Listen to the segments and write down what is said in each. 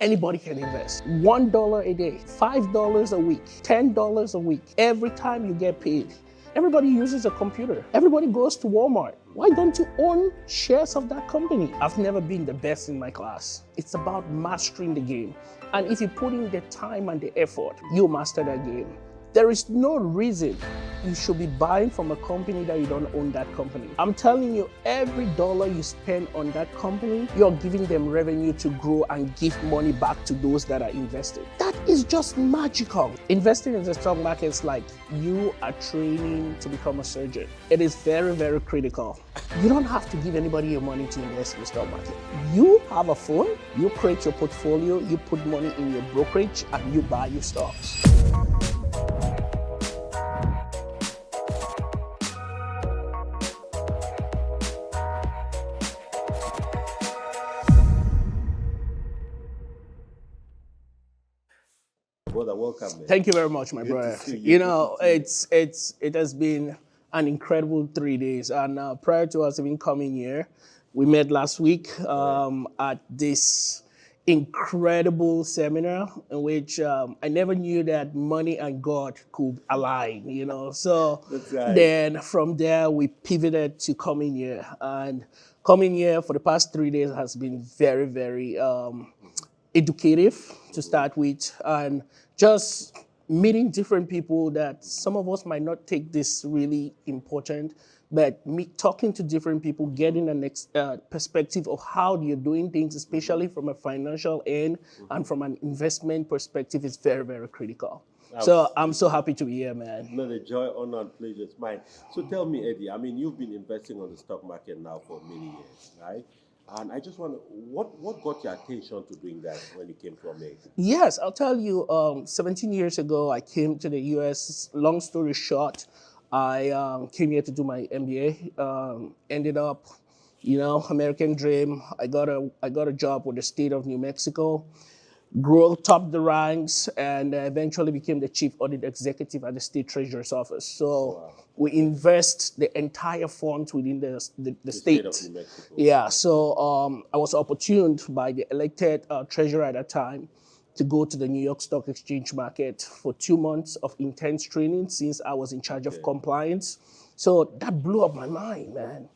Anybody can invest. $1 a day, $5 a week, $10 a week, every time you get paid. Everybody uses a computer. Everybody goes to Walmart. Why don't you own shares of that company? I've never been the best in my class. It's about mastering the game. And if you put in the time and the effort, you'll master that game. There is no reason you should be buying from a company that you don't own that company. I'm telling you, every dollar you spend on that company, you're giving them revenue to grow and give money back to those that are invested. That is just magical. Investing in the stock market is like you are training to become a surgeon. It is very, very critical. You don't have to give anybody your money to invest in the stock market. You have a phone, you create your portfolio, you put money in your brokerage, and you buy your stocks. Brother, welcome, man. Thank you very much, my brother. It has been an incredible 3 days. And prior to us even coming here, we met last week at this incredible seminar in which I never knew that money and God could align, So That's right. Then from there, we pivoted to coming here. And coming here for the past 3 days has been very, very educative to start with, and just meeting different people that some of us might not take this really important, but talking to different people, getting a perspective of how you're doing things, especially from a financial end and from an investment perspective, is very, very critical. So I'm so happy to be here, man. No, the joy, honor, and pleasure is mine. So tell me, Eddie, you've been investing on the stock market now for many years, right? And I just wonder, what got your attention to doing that when you came to America? Yes, I'll tell you, 17 years ago, I came to the US. Long story short, I came here to do my MBA, ended up, American dream. I got a job with the state of New Mexico, grew top the ranks, and eventually became the chief audit executive at the state treasurer's office. So we invest the entire funds within the state. Of New Mexico. Yeah, so I was opportuned by the elected treasurer at that time to go to the New York Stock Exchange market for 2 months of intense training since I was in charge of compliance. So that blew up my mind, man.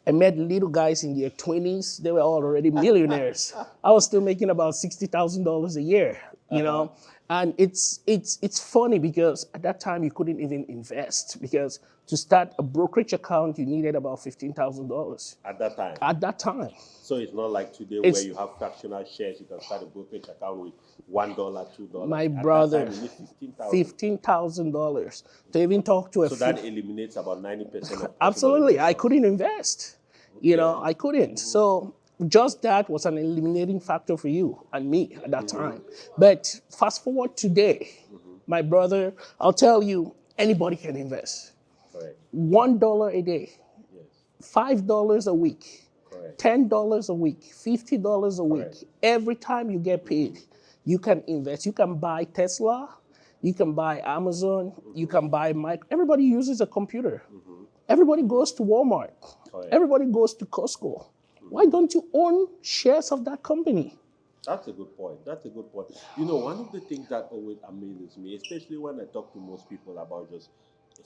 I met little guys in their 20s. They were all already millionaires. I was still making about $60,000 a year, know. And it's funny because at that time you couldn't even invest, because to start a brokerage account you needed about $15,000. At that time? At that time. So it's not like today where you have fractional shares. You can start a brokerage account with $1, $2. My At brother, that time, you need $15,000 to even talk to a. So that eliminates about 90% of. Absolutely, I couldn't invest. I couldn't. So just that was an eliminating factor for you and me at that time. But fast forward today, my brother, I'll tell you, anybody can invest. Correct. $1 a day, Yes. $5 a week, Correct. $10 a week, $50 a week. Correct. Every time you get paid, you can invest. You can buy Tesla, you can buy Amazon, you can buy Everybody uses a computer. Everybody goes to Walmart. Correct. Everybody goes to Costco. Why don't you own shares of that company? That's a good point. One of the things that always amazes me, especially when I talk to most people about just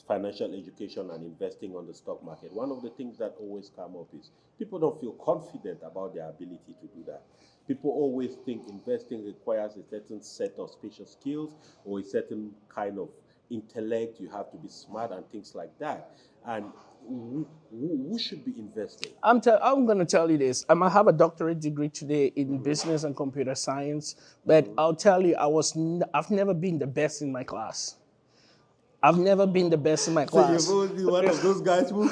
financial education and investing on the stock market, one of the things that always come up is people don't feel confident about their ability to do that. People always think investing requires a certain set of special skills or a certain kind of intellect. You have to be smart and things like that. And who should be investing? I'm going to tell you this. I might have a doctorate degree today in business and computer science, but I'll tell you, I've never been the best in my class. I've never been the best in my class. So you've always been one of those guys who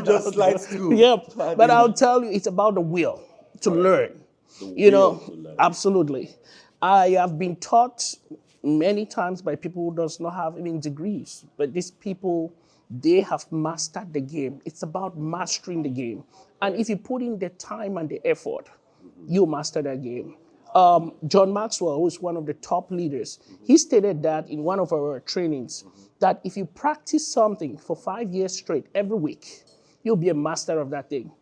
just slides through. Yep. But I'll tell you, it's about the will to learn. To learn. Absolutely. I have been taught many times by people who does not have even degrees, but these people, they have mastered the game. It's about mastering the game. And if you put in the time and the effort, you master that game. John Maxwell, who is one of the top leaders, he stated that in one of our trainings, that if you practice something for 5 years straight, every week, you'll be a master of that thing.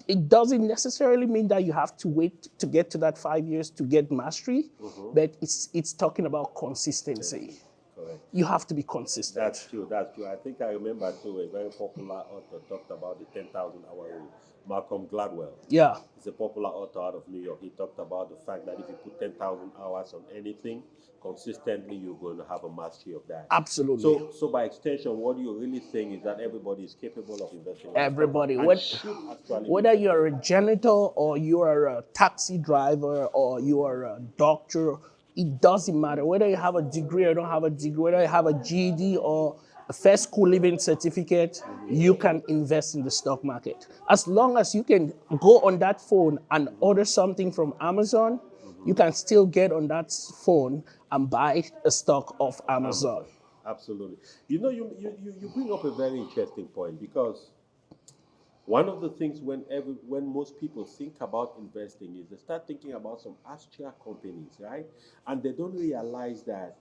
It doesn't necessarily mean that you have to wait to get to that 5 years to get mastery, but it's talking about consistency. Correct. You have to be consistent. That's true. That's true. I think I remember too. A very popular author talked about the 10,000-hour rule. Malcolm Gladwell. Yeah. He's a popular author out of New York. He talked about the fact that if you put 10,000 hours on anything consistently, you're going to have a mastery of that. Absolutely. So by extension, what you're really saying is that everybody is capable of investing. Everybody, Whether you're a janitor or you are a taxi driver or you are a doctor, it doesn't matter. Whether you have a degree or don't have a degree, whether you have a GED or a first school living certificate, you can invest in the stock market. As long as you can go on that phone and order something from Amazon, you can still get on that phone and buy a stock of Amazon. Absolutely. You know, you bring up a very interesting point, because one of the things when most people think about investing is they start thinking about some abstract companies, right? And they don't realize that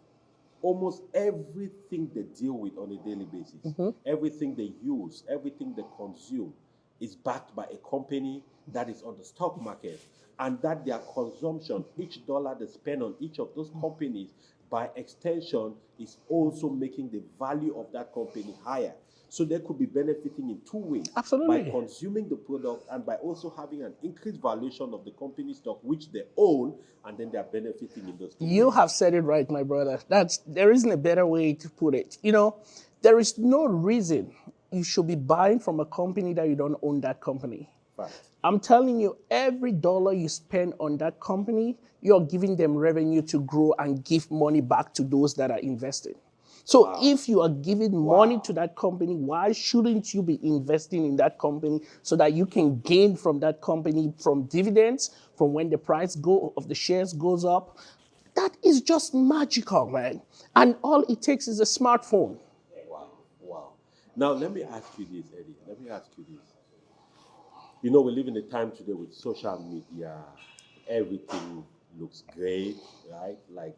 almost everything they deal with on a daily basis, everything they use, everything they consume is backed by a company that is on the stock market, and that their consumption, each dollar they spend on each of those companies, by extension, is also making the value of that company higher. So they could be benefiting in two ways. Absolutely. By consuming the product and by also having an increased valuation of the company stock, which they own, and then they are benefiting in those two You ways. have said it right, my brother. There isn't a better way to put it. You know, there is no reason you should be buying from a company that you don't own that company. Fact. I'm telling you, every dollar you spend on that company, you're giving them revenue to grow and give money back to those that are invested. So if you are giving money to that company, why shouldn't you be investing in that company so that you can gain from that company, from dividends, from when the price of the shares goes up? That is just magical, man. And all it takes is a smartphone. Wow. Now, let me ask you this, Eddie. Let me ask you this. You know, we live in a time today with social media. Everything looks great, right? Like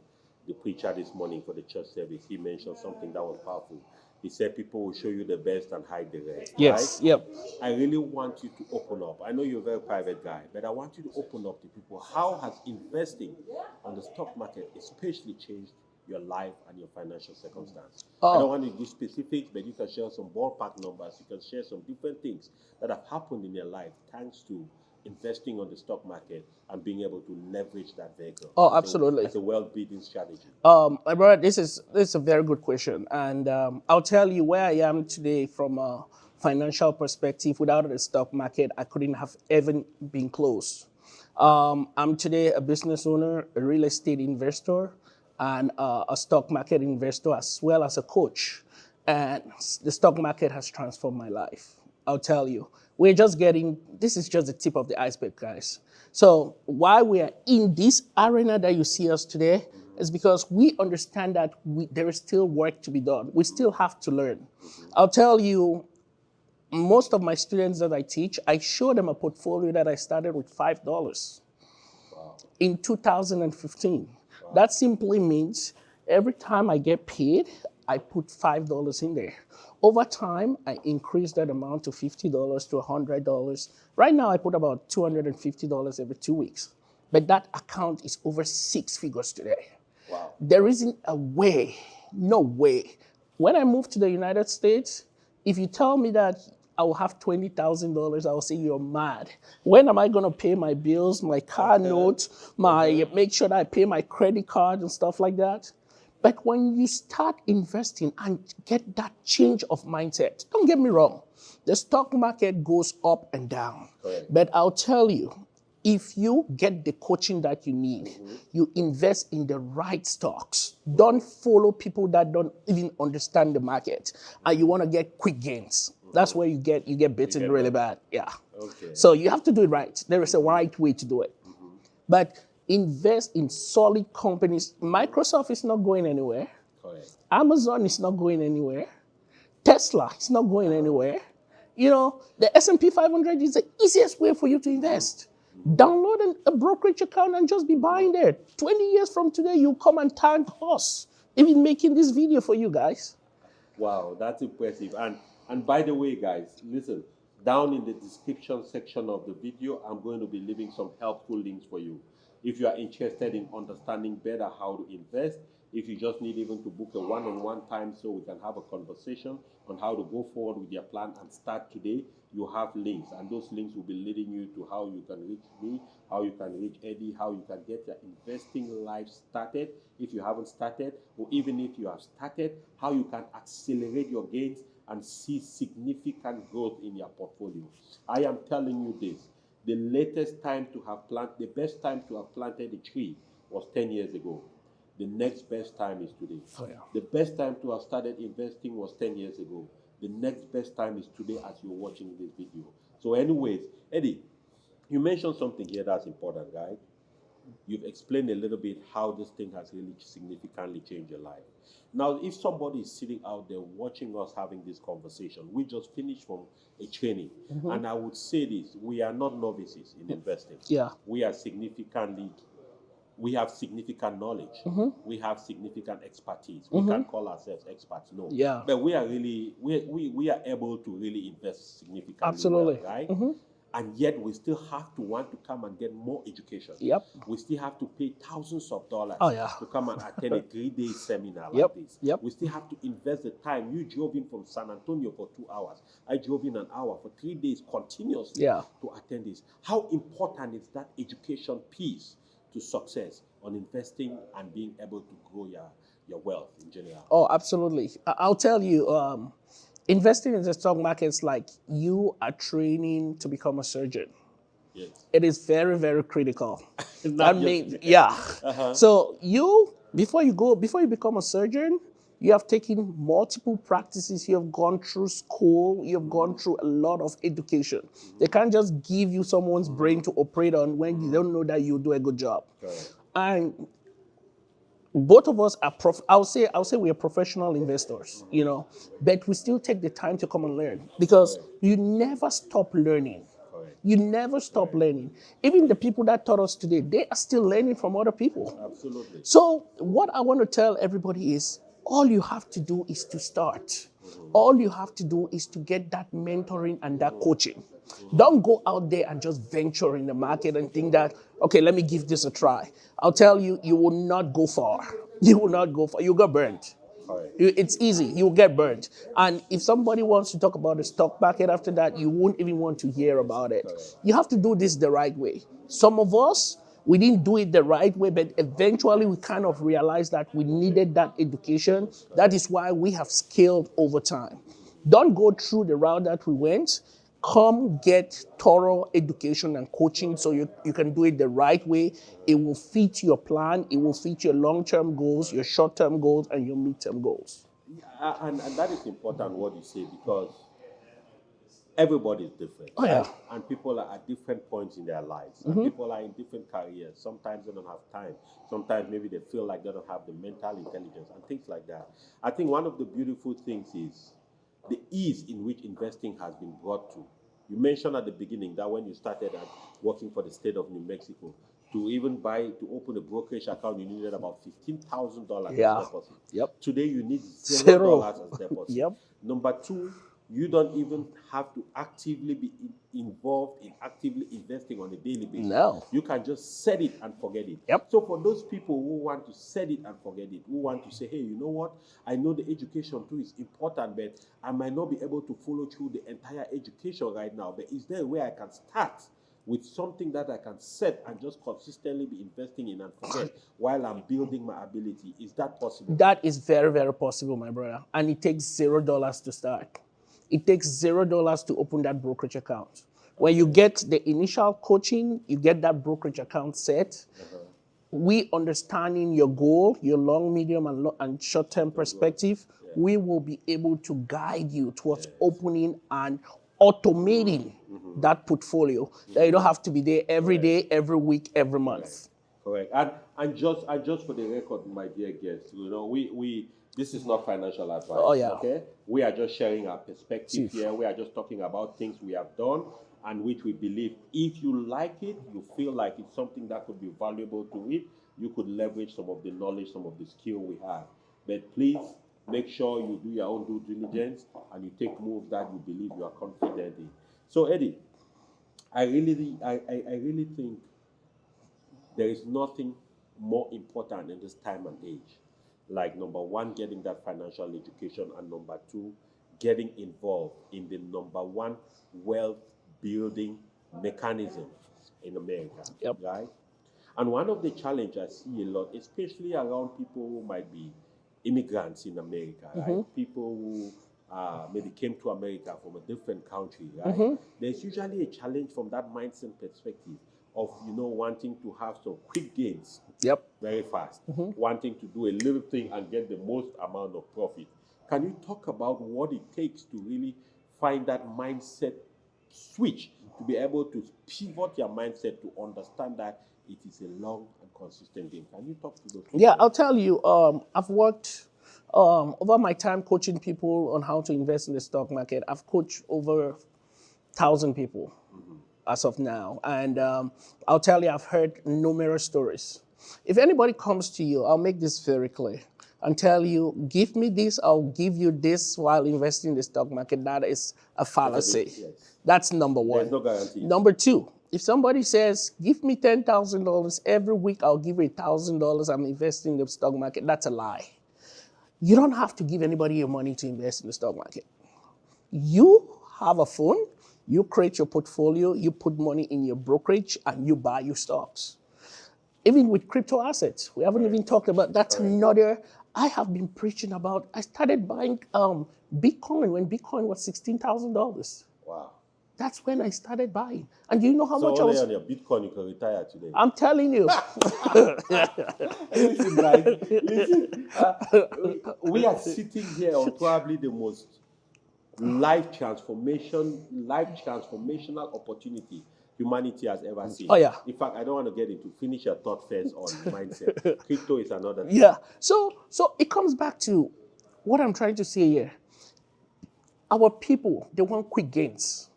the preacher this morning for the church service, he mentioned something that was powerful. He said people will show you the best and hide the rest. Yes, right? yep. I really want you to open up. I know you're a very private guy, but I want you to open up to people. How has investing on the stock market especially changed your life and your financial circumstance? I don't want to give specifics, but you can share some ballpark numbers. You can share some different things that have happened in your life thanks to investing on the stock market and being able to leverage that vehicle. Oh, absolutely. As a well-beaten strategy. My brother, this is a very good question, and I'll tell you where I am today from a financial perspective. Without the stock market, I couldn't have even been close. I'm today a business owner, a real estate investor, and a stock market investor, as well as a coach. And the stock market has transformed my life. I'll tell you. This is just the tip of the iceberg, guys. So why we are in this arena that you see us today is because we understand that there is still work to be done. We still have to learn. I'll tell you, most of my students that I teach, I show them a portfolio that I started with $5 in 2015. That simply means every time I get paid, I put $5 in there. Over time, I increased that amount to $50 to $100. Right now, I put about $250 every 2 weeks. But that account is over 6 figures today. Wow. There isn't a way, no way. When I moved to the United States, if you tell me that I will have $20,000, I will say you're mad. When am I going to pay my bills, my car note, make sure that I pay my credit card and stuff like that? But when you start investing and get that change of mindset, don't get me wrong, the stock market goes up and down. Correct. But I'll tell you, if you get the coaching that you need, you invest in the right stocks. Don't follow people that don't even understand the market and you want to get quick gains. That's where you get bitten really bad. Yeah. Okay. So you have to do it right. There is a right way to do it. But invest in solid companies. Microsoft is not going anywhere. Correct. Amazon is not going anywhere. Tesla is not going anywhere. You know, the S&P 500 is the easiest way for you to invest. Download a brokerage account and just be buying there. 20 years from today, you come and thank us. Even making this video for you guys. Wow, that's impressive. And by the way, guys, listen, Down in the description section of the video, I'm going to be leaving some helpful links for you. If you are interested in understanding better how to invest, if you just need even to book a one-on-one time so we can have a conversation on how to go forward with your plan and start today, you have links, and those links will be leading you to how you can reach me, how you can reach Eddie, how you can get your investing life started if you haven't started, or even if you have started, how you can accelerate your gains and see significant growth in your portfolio. I am telling you this, the latest time to have planted, the best time to have planted a tree was 10 years ago. The next best time is today. Oh, yeah. The best time to have started investing was 10 years ago. The next best time is today as you're watching this video. So anyways, Eddie, you mentioned something here that's important, right? You've explained a little bit how this thing has really significantly changed your life. Now, if somebody is sitting out there watching us having this conversation, we just finished from a training, and I would say this, we are not novices in investing. Yeah. We have significant knowledge. We have significant expertise. We can't call ourselves experts, no. Yeah. But we are really, we are able to really invest significantly. Absolutely. Well, right? And yet we still have to want to come and get more education. Yep. We still have to pay thousands of dollars to come and attend a 3-day seminar like this. Yep. We still have to invest the time. You drove in from San Antonio for 2 hours. I drove in an hour for 3 days continuously to attend this. How important is that education piece to success on investing and being able to grow your wealth in general? Oh, absolutely. I'll tell you, investing in the stock market is like you are training to become a surgeon. Yes. It is very, very critical. Not I mean, just- yeah. So before you become a surgeon, you have taken multiple practices. You have gone through school. You have gone through a lot of education. They can't just give you someone's brain to operate on when you don't know that you do a good job. Correct. And both of us are I'll say we are professional investors, but we still take the time to come and learn because you never stop learning. Correct. You never stop learning. Even the people that taught us today, they are still learning from other people. Absolutely. So what I want to tell everybody is all you have to do is to start. All you have to do is to get that mentoring and that coaching. Don't go out there and just venture in the market and think that, okay, let me give this a try. I'll tell you, you will not go far. You will not go far. You'll get burnt. Correct. It's easy. You'll get burnt. And if somebody wants to talk about the stock market after that, you won't even want to hear about it. You have to do this the right way. Some of us, we didn't do it the right way, but eventually we kind of realized that we needed that education. That is why we have scaled over time. Don't go through the route that we went. Come get thorough education and coaching so you can do it the right way. It will fit your plan. It will fit your long-term goals, your short-term goals, and your mid-term goals. Yeah, and that is important what you say because everybody is different. Oh, yeah. And people are at different points in their lives. And people are in different careers. Sometimes they don't have time. Sometimes maybe they feel like they don't have the mental intelligence and things like that. I think one of the beautiful things is the ease in which investing has been brought to. You mentioned at the beginning that when you started working for the state of New Mexico, to open a brokerage account, you needed about $15,000 as deposit. Yep. Today, you need Zero. $0 as deposit. Yep. Number two, you don't even have to actively be involved in actively investing on a daily basis. No. You can just set it and forget it. Yep. So for those people who want to set it and forget it, who want to say, hey, you know what? I know the education too is important, but I might not be able to follow through the entire education right now. But is there a way I can start with something that I can set and just consistently be investing in and forget while I'm building my ability? Is that possible? That is very, very possible, my brother. And it takes $0 to start. It takes $0 to open that brokerage account. When you get the initial coaching, you get that brokerage account set. We understanding your goal, your long, medium, and short-term perspective, we will be able to guide you towards opening and automating that portfolio. That you don't have to be there every day, every week, every month. Correct. And just for the record, my dear guests, we this is not financial advice. Oh, yeah. Okay. We are just sharing our perspective Chief. here. We are just talking about things we have done and which we believe. If you like it, you feel like it's something that could be valuable to it, you could leverage some of the knowledge, some of the skill we have. But please make sure you do your own due diligence and you take moves that you believe you are confident in. So Eddie, I really think there is nothing more important in this time and age, like number one, getting that financial education, and number two, getting involved in the number one wealth building mechanism in America, Yep. right? And one of the challenges I see a lot, especially around people who might be immigrants in America, right? People who maybe came to America from a different country, right? There's usually a challenge from that mindset perspective of wanting to have some quick gains Yep. very fast, wanting to do a little thing and get the most amount of profit. Can you talk about what it takes to really find that mindset switch, to be able to pivot your mindset to understand that it is a long and consistent game? Can you talk to those people? Yeah, I'll tell you. I've worked over my time coaching people on how to invest in the stock market. I've coached over 1,000 people as of now, and I'll tell you, I've heard numerous stories. If anybody comes to you, I'll make this very clear and tell you, give me this, I'll give you this while investing in the stock market. That is a fallacy. Yes. That's number one. There's no guarantee. Number two, if somebody says, give me $10,000 every week, I'll give you $1,000, I'm investing in the stock market, that's a lie. You don't have to give anybody your money to invest in the stock market. You have a phone, you create your portfolio, you put money in your brokerage, and you buy your stocks. Even with crypto assets, we haven't even talked about, that's another, I have been preaching about. I started buying Bitcoin when Bitcoin was $16,000. Wow. That's when I started buying. And do you know how much I So only was? on your Bitcoin you can retire today. I'm telling you. Listen, guys, listen. We are sitting here on probably the most life transformational opportunity humanity has ever seen. Oh, yeah. In fact, I don't want to get into finish your thought first on mindset. Crypto is another thing. Yeah. So it comes back to what I'm trying to say here. Our people, they want quick gains.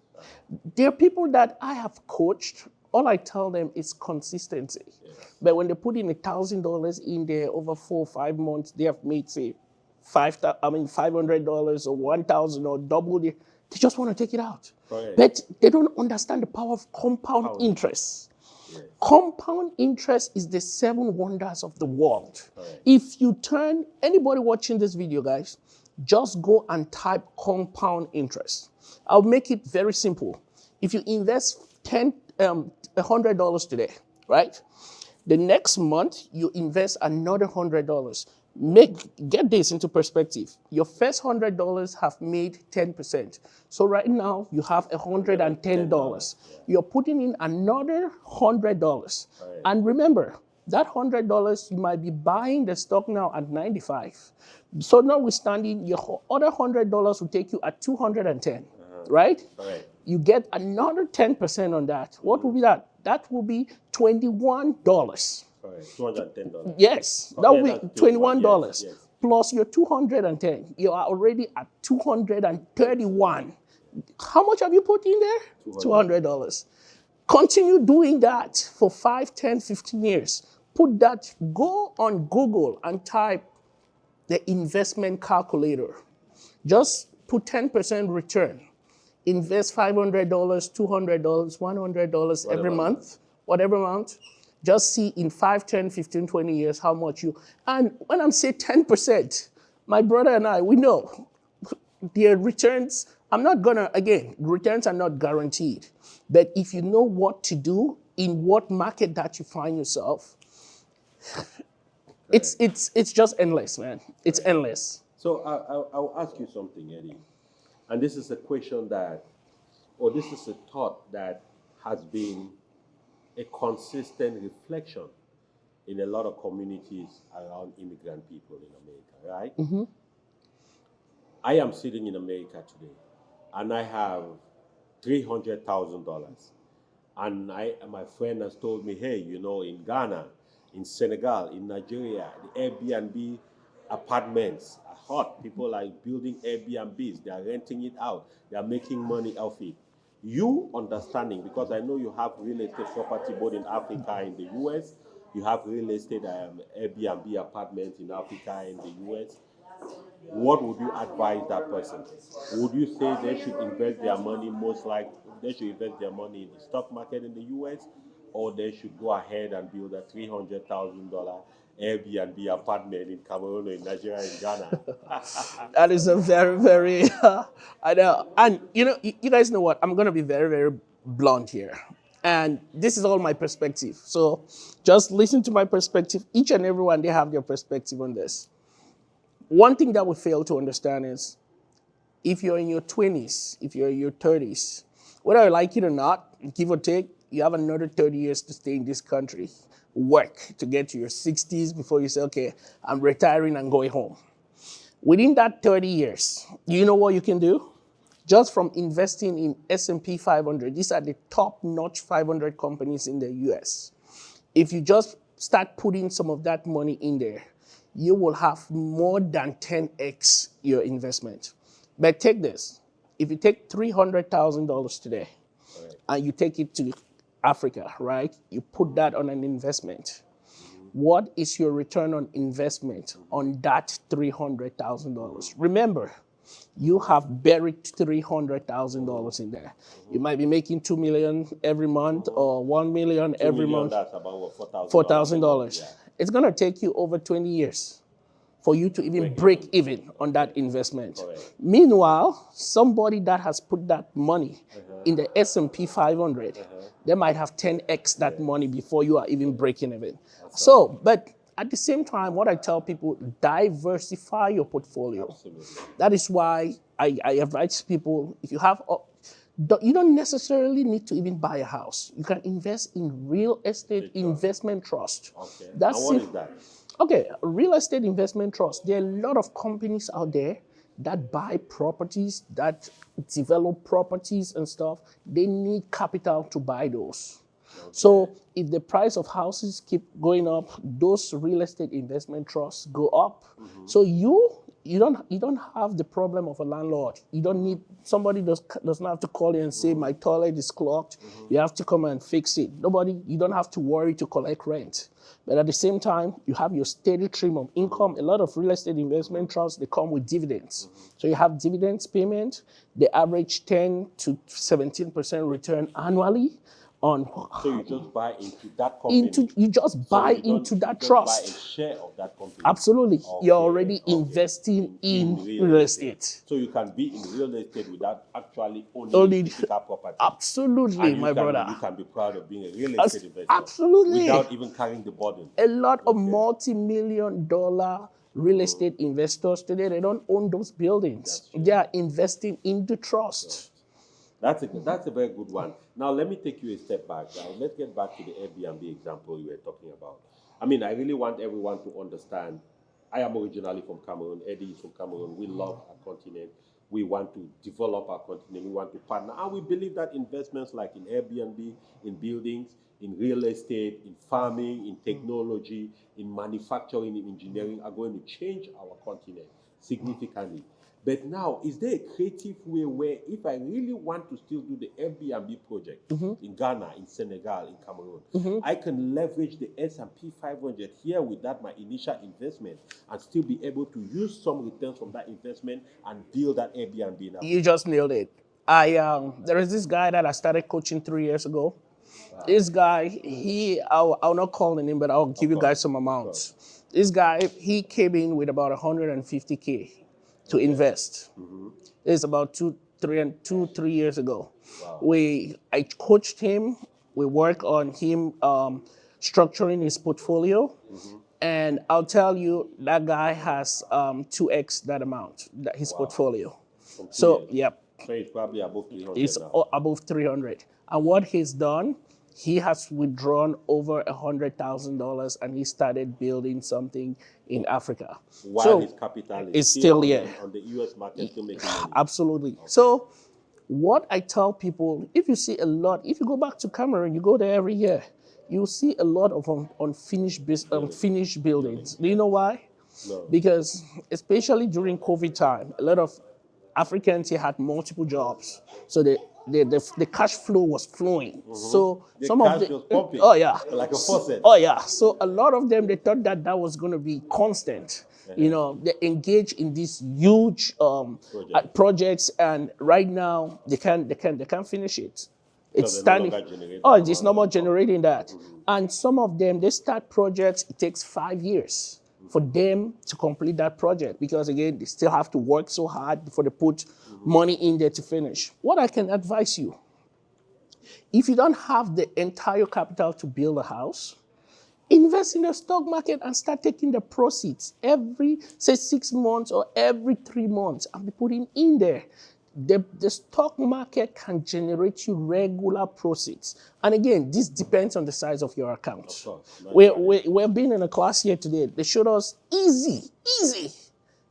There are people that I have coached. All I tell them is consistency. Yes. But when they put in $1,000 in there over 4 or 5 months, they have made say $500 or $1,000 or double it. They just want to take it out. Correct. But they don't understand the power of compound interest. Yes. Compound interest is the 7 wonders of the world. Correct. If you turn, anybody watching this video, guys, just go and type compound interest. I'll make it very simple. If you invest $100 today, right? The next month, you invest another $100. Get this into perspective. Your first $100 have made 10%. So right now, you have $110. You're putting in another $100. Right. And remember, that $100, you might be buying the stock now at 95. So notwithstanding, your other $100 will take you at 210, right? Right. You get another 10% on that. What will be that? That will be $21. Correct. $210. Yes, that will be that's $21. yes. Plus your 210. You are already at 231. How much have you put in there? $200. Continue doing that for 5, 10, 15 years. Put that, go on Google and type the investment calculator. Just put 10% return. Invest $500, $200, $100 every month, whatever amount. Just see in 5, 10, 15, 20 years how much you, and when I'm saying 10%, my brother and I, we know the returns, returns are not guaranteed. But if you know what to do in what market that you find yourself, it's just endless, man. It's endless. So I'll ask you something, Eddie. And this is a question this is a thought that has been a consistent reflection in a lot of communities around immigrant people in America, right? Mm-hmm. I am sitting in America today, and I have $300,000. And my friend has told me, hey, in Ghana, in Senegal, in Nigeria, the Airbnb apartments are hot. People are building Airbnbs. They are renting it out. They are making money off it. You understanding, because I know you have real estate property both in Africa and the US. You have real estate Airbnb apartments in Africa and the US. what would you advise that person? Would you say they should invest their money they should invest their money in the stock market in the US, or they should go ahead and build a $300,000 Airbnb apartment in Cameroon, in Nigeria, in Ghana? That is a very, very, I know. And you guys know what? I'm going to be very, very blunt here. And this is all my perspective. So just listen to my perspective. Each and everyone, they have their perspective on this. One thing that we fail to understand is if you're in your 20s, if you're in your 30s, whether you like it or not, give or take, you have another 30 years to stay in this country, work to get to your 60s before you say, okay, I'm retiring and going home. Within that 30 years, you know what you can do? Just from investing in S&P 500, these are the top-notch 500 companies in the US. If you just start putting some of that money in there, you will have more than 10x your investment. But take this. If you take $300,000 today, and you take it to Africa, right? You put that on an investment. What is your return on investment on that $300,000? Remember, you have buried $300,000 in there. You might be making $2 million every month or $1 million every month. That's about what, $4,000. Yeah. It's going to take you over 20 years for you to even break even on that investment. Correct. Meanwhile, somebody that has put that money in the S&P 500, they might have 10x that money before you are even breaking even. So, but at the same time, what I tell people, diversify your portfolio. Absolutely. That is why I advise people, if you have, you don't necessarily need to even buy a house. You can invest in real estate investment trust. Okay. That's and what is that? Okay, real estate investment trust. There are a lot of companies out there that buy properties, that develop properties and stuff. They need capital to buy those. Okay. So if the price of houses keep going up, those real estate investment trusts go up. Mm-hmm. So you don't have the problem of a landlord. You don't need somebody doesn't have to call you and say my toilet is clogged. Mm-hmm. You have to come and fix it. You don't have to worry to collect rent. But at the same time, you have your steady stream of income. A lot of real estate investment trusts, they come with dividends. Mm-hmm. So you have dividends payment. They average 10 to 17% return annually. So you just buy into that company? You just buy into that trust. Buy a share of that company? Absolutely. Okay. You're already investing in real estate. So you can be in real estate without actually owning physical property? Absolutely, my brother. You can be proud of being a real estate investor. Absolutely. Without even carrying the burden. A lot of multi-million-dollar real estate investors today, they don't own those buildings. They are investing in the trust. That's a very good one. Now, let me take you a step back. Let's get back to the Airbnb example you were talking about. I mean, I really want everyone to understand. I am originally from Cameroon. Eddie is from Cameroon. We love our continent. We want to develop our continent. We want to partner. And we believe that investments like in Airbnb, in buildings, in real estate, in farming, in technology, in manufacturing, in engineering are going to change our continent significantly. But now, is there a creative way where if I really want to still do the Airbnb project in Ghana, in Senegal, in Cameroon, I can leverage the S&P 500 here with that my initial investment and still be able to use some returns from that investment and build that Airbnb now? You just nailed it. There is this guy that I started coaching 3 years ago. Wow. This guy, I'll not call the name, but I'll give you guys some amounts. This guy, he came in with about 150K. To invest. It's about 3 years ago. Wow. I coached him. We worked on him structuring his portfolio. And I'll tell you, that guy has 2x that amount, his portfolio. So, yep. So it's probably above 300 It's now. above 300. And what he's done, he has withdrawn over $100,000 and he started building something in Africa. While his capital is still here. On the US market, still making money. Absolutely. Okay. So what I tell people, if you go back to Cameroon, you go there every year, you see a lot of unfinished buildings. Do you know why? No. Because especially during COVID time, a lot of Africans here had multiple jobs. So the cash flow was flowing. So The some cash of the was pumping, oh yeah, like a faucet. oh yeah. So a lot of them, they thought that that was going to be constant. You know, they engage in these huge projects, and right now they can't finish it. It's they're no standing. longer generating Oh, that it's amount no more of income. generating that. And some of them, they start projects. It takes 5 years for them to complete that project, because again, they still have to work so hard before they put money in there to finish. What I can advise you, if you don't have the entire capital to build a house, invest in the stock market and start taking the proceeds every, say, 6 months or every 3 months, and be putting in there. The stock market can generate you regular proceeds. And again, this depends on the size of your account. Of course. We've been in a class here today. They showed us easy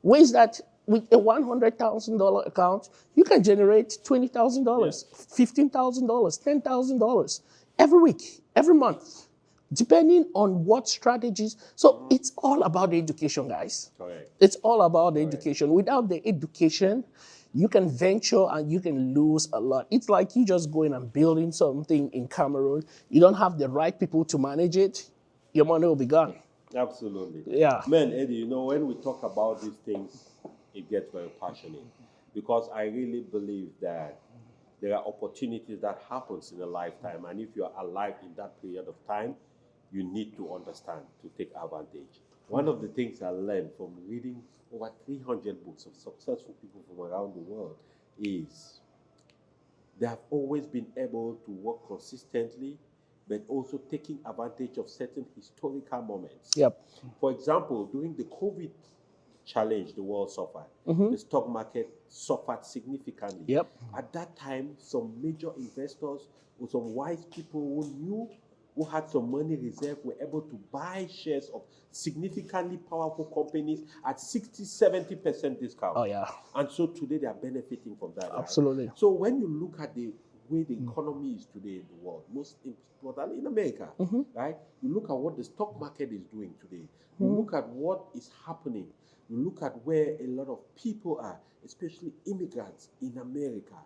ways that with a $100,000 account, you can generate $20,000, $15,000, $10,000 every week, every month, depending on what strategies. So it's all about the education, guys. Correct. It's all about the education. Without the education, you can venture and you can lose a lot. It's like you just going and building something in Cameroon. You don't have the right people to manage it, your money will be gone. Absolutely. Yeah. Man, Eddie, you know, when we talk about these things, it gets very passionate, because I really believe that there are opportunities that happens in a lifetime, and if you're alive in that period of time, you need to understand to take advantage. One of the things I learned from reading over 300 books of successful people from around the world is they have always been able to work consistently, but also taking advantage of certain historical moments. Yep. For example, during the COVID challenge the world suffered, the stock market suffered significantly. Yep. At that time, some major investors or some wise people who had some money reserved were able to buy shares of significantly powerful companies at 60-70% discount. Oh yeah. And so today they are benefiting from that. Absolutely. Right? So when you look at the way the economy is today in the world, most importantly in America, right? You look at what the stock market is doing today. You look at what is happening. You look at where a lot of people are, especially immigrants in America,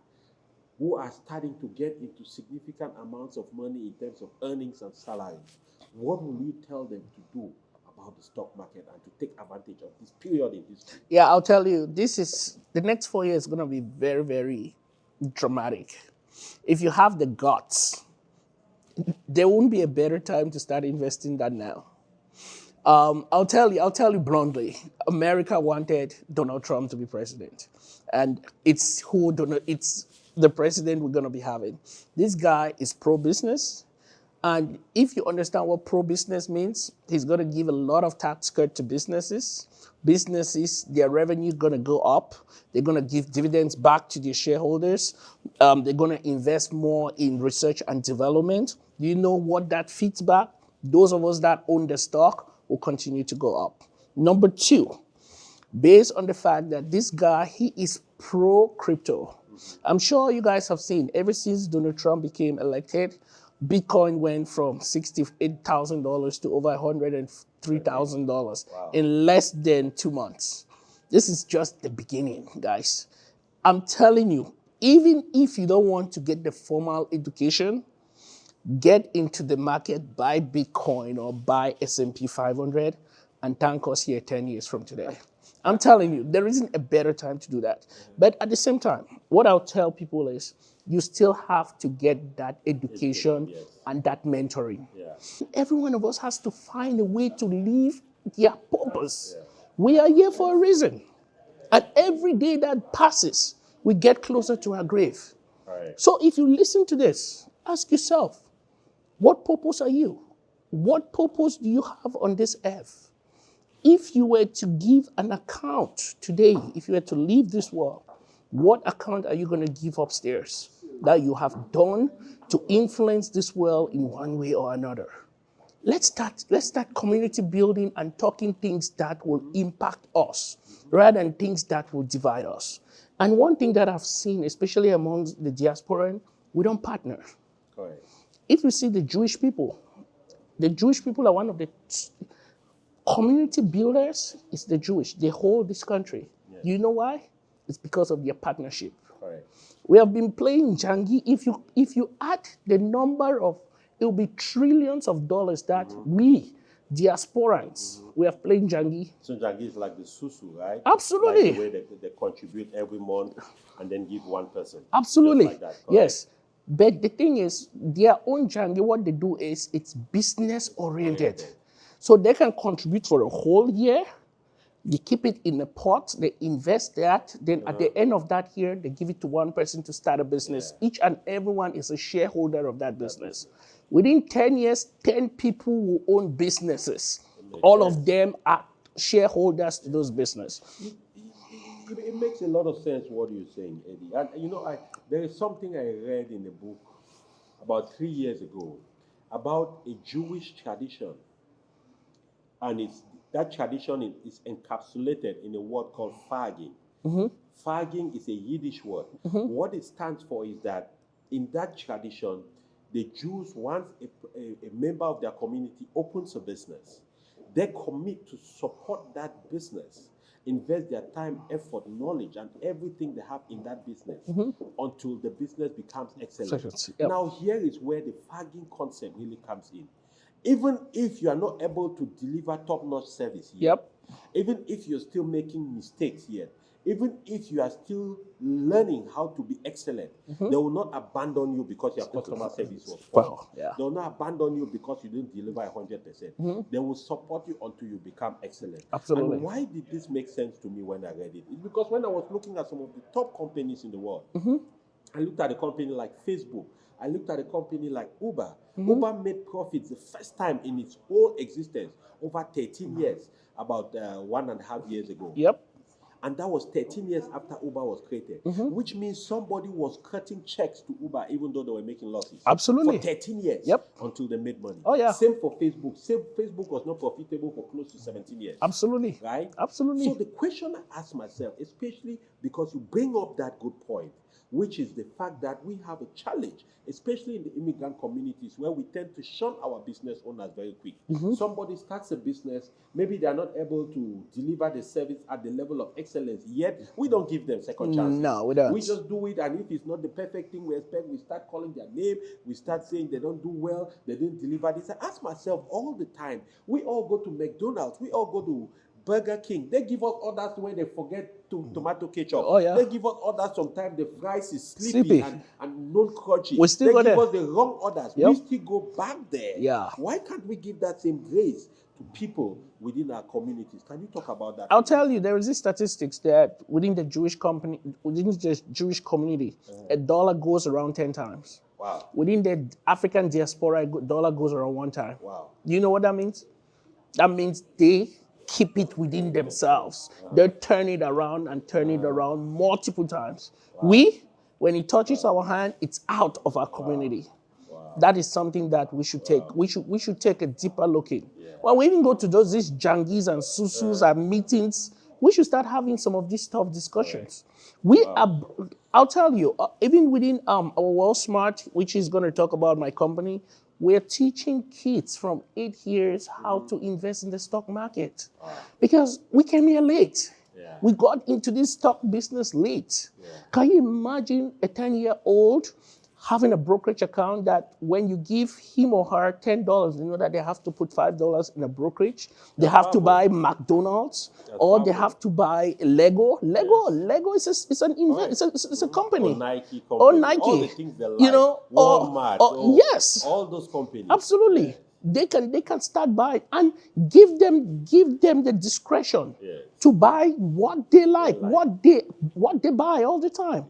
who are starting to get into significant amounts of money in terms of earnings and salaries. What will you tell them to do about the stock market and to take advantage of this period in history? Yeah, I'll tell you, the next 4 years is going to be very, very dramatic. If you have the guts, there won't be a better time to start investing than now. I'll tell you bluntly, America wanted Donald Trump to be president, and it's the president we're going to be having. This guy is pro-business, and if you understand what pro-business means, he's going to give a lot of tax cut to businesses. Businesses, their revenue is going to go up. They're going to give dividends back to their shareholders. They're going to invest more in research and development. Do you know what that feeds back? Those of us that own the stock will continue to go up. Number two, based on the fact that this guy, he is pro-crypto. I'm sure you guys have seen, ever since Donald Trump became elected, Bitcoin went from $68,000 to over $103,000 in less than 2 months. This is just the beginning, guys. I'm telling you, even if you don't want to get the formal education, get into the market, buy Bitcoin or buy S&P 500 and thank us here 10 years from today. I'm telling you, there isn't a better time to do that. But at the same time, what I'll tell people is you still have to get that education and that mentoring. Every one of us has to find a way to live their purpose. We are here for a reason. And every day that passes, we get closer to our grave. So if you listen to this, ask yourself, what purpose are you? What purpose do you have on this earth? If you were to give an account today, if you were to leave this world, what account are you going to give upstairs that you have done to influence this world in one way or another? Let's start community building and talking things that will impact us rather than things that will divide us. And one thing that I've seen, especially amongst the diaspora, we don't partner. Correct. If you see the Jewish people are one of the community builders. Is the Jewish. They hold this country. You know why? It's because of their partnership. Correct. We have been playing Jangi. If you add the number of, it will be trillions of dollars that we, diasporans, we have played Jangi. So Jangi is like the susu, right? Absolutely. Like the way they contribute every month and then give one person. Absolutely. Just like that, yes. But the thing is, their own Jangi, what they do is it's business oriented. So they can contribute for a whole year. They keep it in a pot, they invest that, then at the end of that year, they give it to one person to start a business. Each and everyone is a shareholder of that business. Within 10 years, 10 people will own businesses. All of them are shareholders to those businesses. It makes a lot of sense what you're saying, Eddie. And you know, there is something I read in the book about 3 years ago about a Jewish tradition. And that tradition is encapsulated in a word called farging. Farging is a Yiddish word. What it stands for is that in that tradition, the Jews, once a member of their community opens a business, they commit to support that business, invest their time, effort, knowledge, and everything they have in that business until the business becomes excellent. Yep. Now, here is where the farging concept really comes in. Even if you are not able to deliver top-notch service yet, even if you're still making mistakes yet, even if you are still learning how to be excellent, they will not abandon you because your customer service was poor. They will not abandon you because you didn't deliver 100%. They will support you until you become excellent. Absolutely. And why did this make sense to me when I read it? It's because when I was looking at some of the top companies in the world, I looked at a company like Facebook. I looked at a company like Uber. Uber made profits the first time in its whole existence over 13 years, about 1.5 years ago. And that was 13 years after Uber was created, which means somebody was cutting checks to Uber even though they were making losses. Absolutely. For 13 years until they made money. Same for Facebook. Facebook was not profitable for close to 17 years. Absolutely. Right? Absolutely. So the question I ask myself, especially because you bring up that good point, which is the fact that we have a challenge, especially in the immigrant communities, where we tend to shun our business owners very quick. Somebody starts a business, maybe they are not able to deliver the service at the level of excellence yet. We don't give them second chances. No, we don't. We just do it, and if it's not the perfect thing we expect, we start calling their name, we start saying they don't do well, they didn't deliver this. I ask myself all the time, we all go to McDonald's, we all go to Burger King. They give us orders when they forget tomato ketchup. They give us orders sometimes the fries is sleepy and non-crunchy. We still they give us the wrong orders. We still go back there. Yeah. Why can't we give that same grace to people within our communities? Can you talk about that? I'll tell you, there is this statistics that within the Jewish community, a dollar goes around 10 times. Wow. Within the African diaspora, a dollar goes around 1 time. Wow. Do you know what that means? That means they keep it within themselves. They turn it around and turn it around multiple times. When it touches our hand, it's out of our community. That is something that we should take. We should take a deeper look in. When we even go to these jangis and susus and meetings, we should start having some of these tough discussions. I'll tell you, even within our World Smart, which is going to talk about my company, we're teaching kids from 8 years how to invest in the stock market. Because we came here late. We got into this stock business late. Can you imagine a 10-year-old having a brokerage account that when you give him or her $10, you know that they have to put $5 in a brokerage. They have to buy McDonald's, or they have to buy Lego. Lego is a company. Or Nike. All the things they like. You know, Walmart. Yes. All those companies. Absolutely. They can start buying and give them the discretion to buy what they like, what they buy all the time.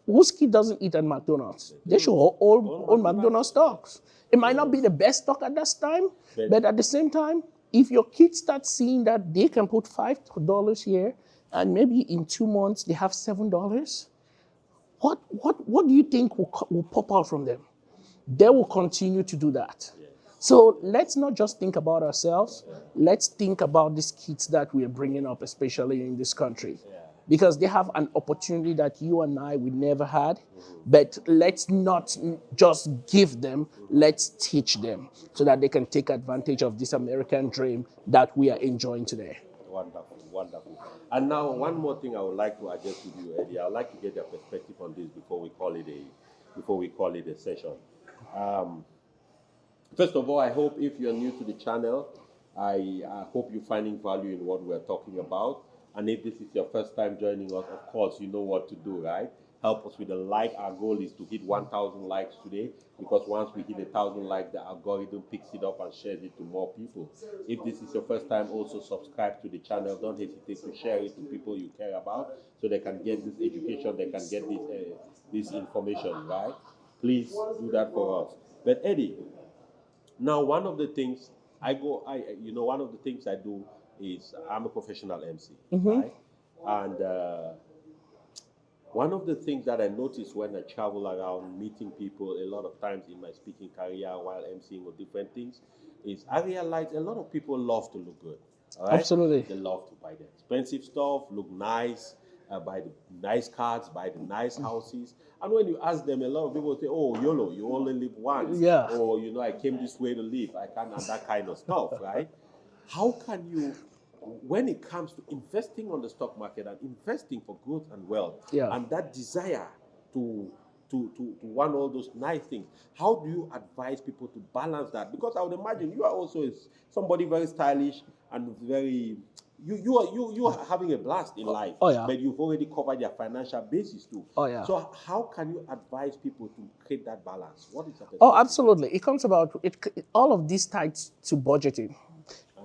Whose kid doesn't eat at McDonald's? They should all own McDonald's stocks. It might not be the best stock at that time, but at the same time, if your kids start seeing that they can put $5 here and maybe in 2 months they have $7, what do you think will pop out from them? They will continue to do that. So let's not just think about ourselves. Let's think about these kids that we are bringing up, especially in this country. Because they have an opportunity that you and I would never had. But let's not just give them, let's teach them so that they can take advantage of this American dream that we are enjoying today. Wonderful, wonderful. And now, one more thing I would like to address with you, Eddie. I would like to get your perspective on this before we call it a session. Um, First of all, I hope if you're new to the channel, I hope you're finding value in what we're talking about. And if this is your first time joining us, of course, you know what to do, right? Help us with a like. Our goal is to hit 1,000 likes today, because once we hit 1,000 likes, the algorithm picks it up and shares it to more people. If this is your first time, also subscribe to the channel. Don't hesitate to share it to people you care about, so they can get this education, they can get this information, right? Please do that for us. But Eddie, now, one of the things one of the things I do is I'm a professional MC, right? And one of the things that I notice when I travel around meeting people a lot of times in my speaking career while MCing or different things is I realize a lot of people love to look good, all right? Absolutely. They love to buy the expensive stuff, look nice, buy the nice cars, buy the nice houses. And when you ask them, a lot of people say, "Oh, YOLO, you only live once." Yeah. Or, I came this way to live. I can't, and that kind of stuff, right? How can you, when it comes to investing on the stock market and investing for growth and wealth, Yeah. and that desire to want all those nice things, how do you advise people to balance that? Because I would imagine you are also somebody very stylish and very you are having a blast in life. Oh, yeah. But you've already covered your financial basis too. Oh, yeah. So how can you advise people to create that balance? What is that? Oh, absolutely. It comes about, all of this tied to budgeting.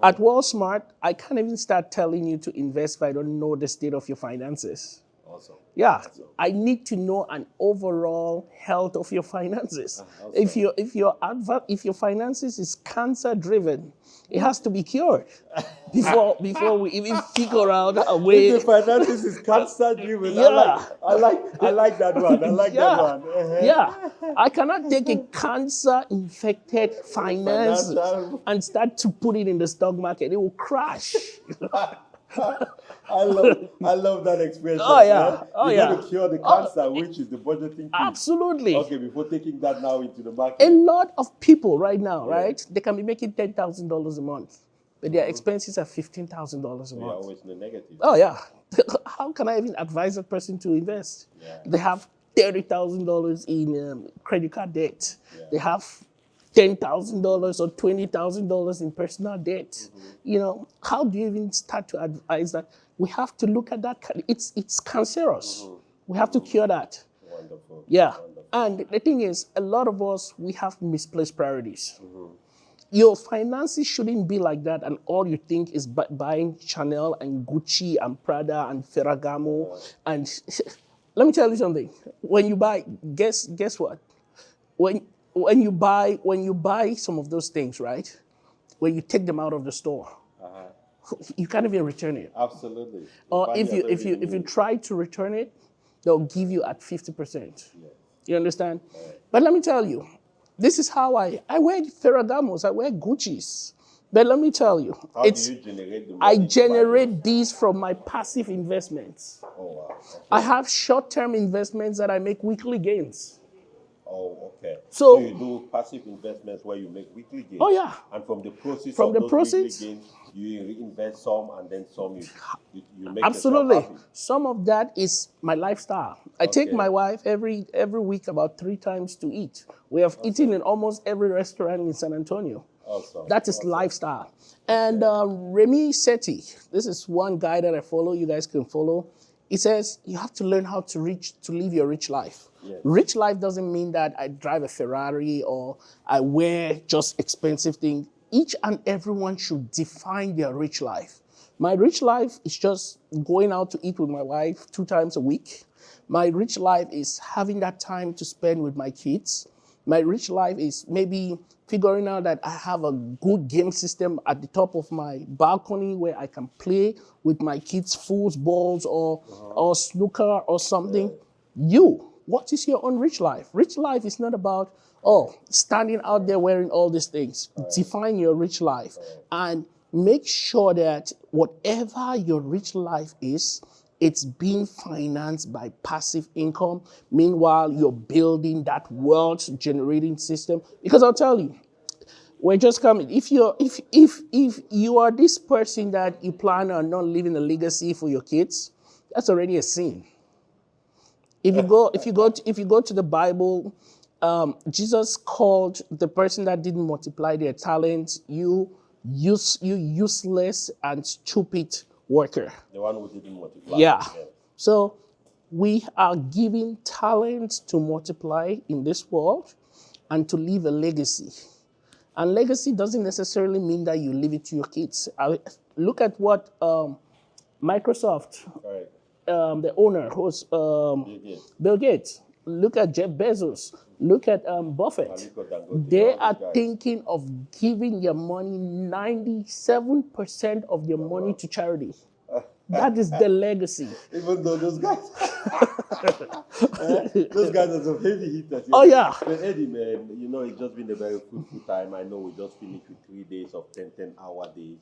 At Walmart, I can't even start telling you to invest if I don't know the state of your finances. Awesome. Yeah, Awesome. I need to know an overall health of your finances. Awesome. If your finances is cancer driven, it has to be cured before we even figure out a way. If the finances is cancer driven, Yeah. I like that one. I like Yeah. that one. Uh-huh. Yeah, I cannot take a cancer-infected finance Financial. and start to put it in the stock market. It will crash. I love that expression. Oh, yeah. Eh? Oh, you yeah. got to cure the cancer, which is the budgeting piece. Absolutely. Okay, before taking that now into the A market. lot of people right now, Yeah. right? They can be making $10,000 a month, but their expenses are $15,000 a You're month. always in the negative. Oh yeah. How can I even advise a person to invest? Yeah. They have $30,000 in credit card debt. Yeah. They have $10,000 or $20,000 in personal debt. How do you even start to advise that? We have to look at that. It's cancerous. We have to cure that. Wonderful. Yeah. Wonderful. And the thing is, a lot of us, we have misplaced priorities. Your finances shouldn't be like that, and all you think is buying Chanel and Gucci and Prada and Ferragamo. And let me tell you something. When you buy, guess what? When you buy some of those things, right? When you take them out of the store, you can't even return it. Absolutely. Or if you try to return it, they'll give you at 50%. Yeah. You understand? But let me tell you, this is how I wear Ferragamos, I wear Gucci's. But let me tell you, How do you generate the money? I generate these from my passive investments. Oh, wow. Okay. I have short-term investments that I make weekly gains. Oh, okay. So you do passive investments where you make weekly gains. Oh, yeah. And from the proceeds From of the those proceeds? weekly gains, you reinvest some, and then some you make absolutely, yourself happy. some of that is my lifestyle. I take Okay. my wife every week about 3 times to eat. We have eaten in almost every restaurant in San Antonio. Awesome. That is lifestyle. And Remy Sethi, this is one guy that I follow. You guys can follow. He says you have to learn how to live your rich life. Yes. Rich life doesn't mean that I drive a Ferrari or I wear just expensive things. Each and everyone should define their rich life. My rich life is just going out to eat with my wife 2 times a week. My rich life is having that time to spend with my kids. My rich life is maybe figuring out that I have a good game system at the top of my balcony where I can play with my kids' footballs or snooker or something. What is your own rich life? Rich life is not about, standing out there wearing all these things. Define your rich life and make sure that whatever your rich life is, it's being financed by passive income. Meanwhile, you're building that wealth generating system. Because I'll tell you, We're just coming. If you are this person that you plan on not leaving a legacy for your kids, that's already a sin. If you go to the Bible, Jesus called the person that didn't multiply their talents you useless and stupid worker. The one who didn't multiply. Yeah. So we are given talent to multiply in this world and to leave a legacy. And legacy doesn't necessarily mean that you leave it to your kids. Look at what Microsoft, Right. The owner, who's Bill Gates. Look at Jeff Bezos. Look at Buffett. They are thinking of giving your money, 97% of your money to charity. That is the legacy. Even though those guys, those guys are some heavy hitters. Oh yeah. But Eddie, man, it's just been a very fruitful time. I know we just finished with 3 days of 10-hour days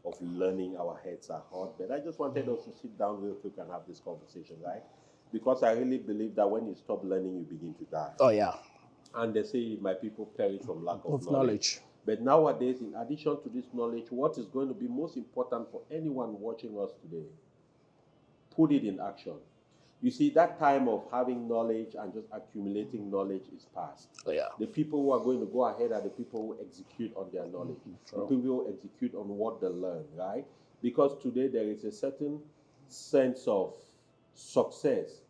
of learning. Our heads are hot, but I just wanted us to sit down real quick and have this conversation, right? Because I really believe that when you stop learning, you begin to die. Oh yeah. And they say my people perish from lack of knowledge. But nowadays, in addition to this knowledge, what is going to be most important for anyone watching us today? Put it in action. You see, that time of having knowledge and just accumulating knowledge is past. Oh, yeah. The people who are going to go ahead are the people who execute on their knowledge. The people who execute on what they learn, right? Because today there is a certain sense of success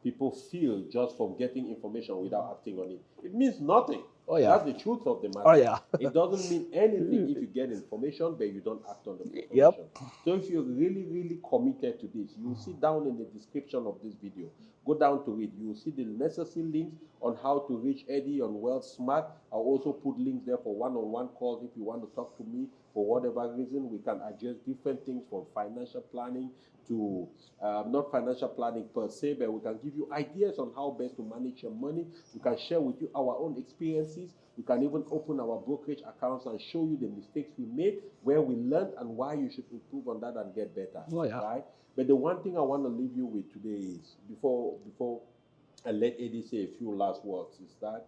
people feel just from getting information without acting on it. It means nothing. Oh, yeah. That's the truth of the matter. Oh, yeah. It doesn't mean anything if you get information, but you don't act on the information. Yep. So if you're really, really committed to this, you'll see down in the description of this video, go down to it. You'll see the necessary links on how to reach Eddie on Wealth Smart. I'll also put links there for one-on-one calls. If you want to talk to me for whatever reason, we can address different things from financial planning to not financial planning per se, but we can give you ideas on how best to manage your money. We can share with you our own experiences. We can even open our brokerage accounts and show you the mistakes we made, where we learned, and why you should improve on that and get better. Oh, yeah. Right? But the one thing I want to leave you with today is, before I let Eddie say a few last words, is that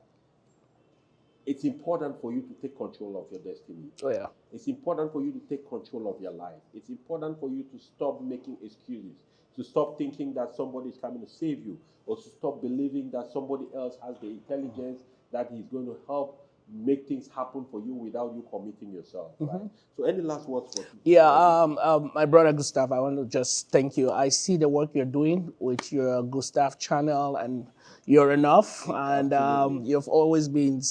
it's important for you to take control of your destiny. Oh, yeah. It's important for you to take control of your life. It's important for you to stop making excuses, to stop thinking that somebody is coming to save you, or to stop believing that somebody else has the intelligence that he's going to help make things happen for you without you committing yourself. Right? So any last words for you? Yeah, my brother Gustav, I want to just thank you. I see the work you're doing with your Gustav channel and YouREnough, and you've always been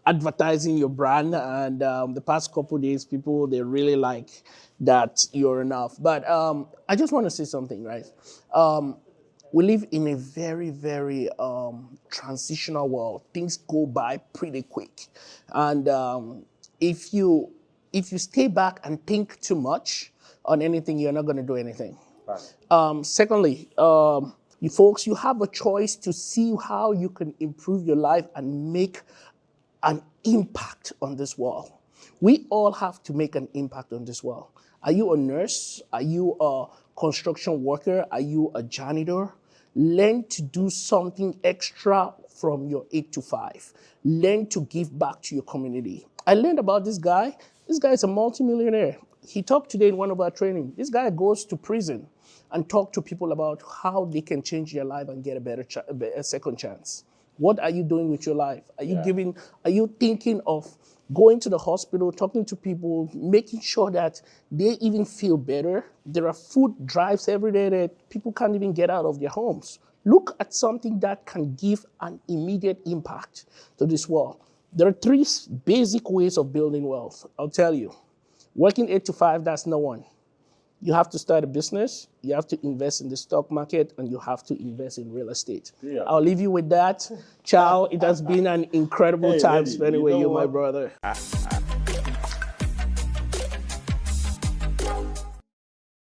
advertising your brand, and the past couple of days, people, they really like that YouREnough. But I just want to say something, right? We live in a very, very transitional world. Things go by pretty quick. And if you stay back and think too much on anything, you're not going to do anything. Right. Secondly, you folks, you have a choice to see how you can improve your life and make an impact on this world. We all have to make an impact on this world. Are you a nurse? Are you a construction worker? Are you a janitor? Learn to do something extra from your 8 to 5. Learn to give back to your community. I learned about this guy. This guy is a multimillionaire. He talked today in one of our training. This guy goes to prison and talk to people about how they can change their life and get a second chance. What are you doing with your life? Are you thinking of going to the hospital, talking to people, making sure that they even feel better? There are food drives every day that people can't even get out of their homes. Look at something that can give an immediate impact to this world. There are 3 basic ways of building wealth. I'll tell you. Working 8 to 5, that's no one. You have to start a business, you have to invest in the stock market, and you have to invest in real estate. Yeah. I'll leave you with that. Ciao. It has been an incredible time spending with you, my brother.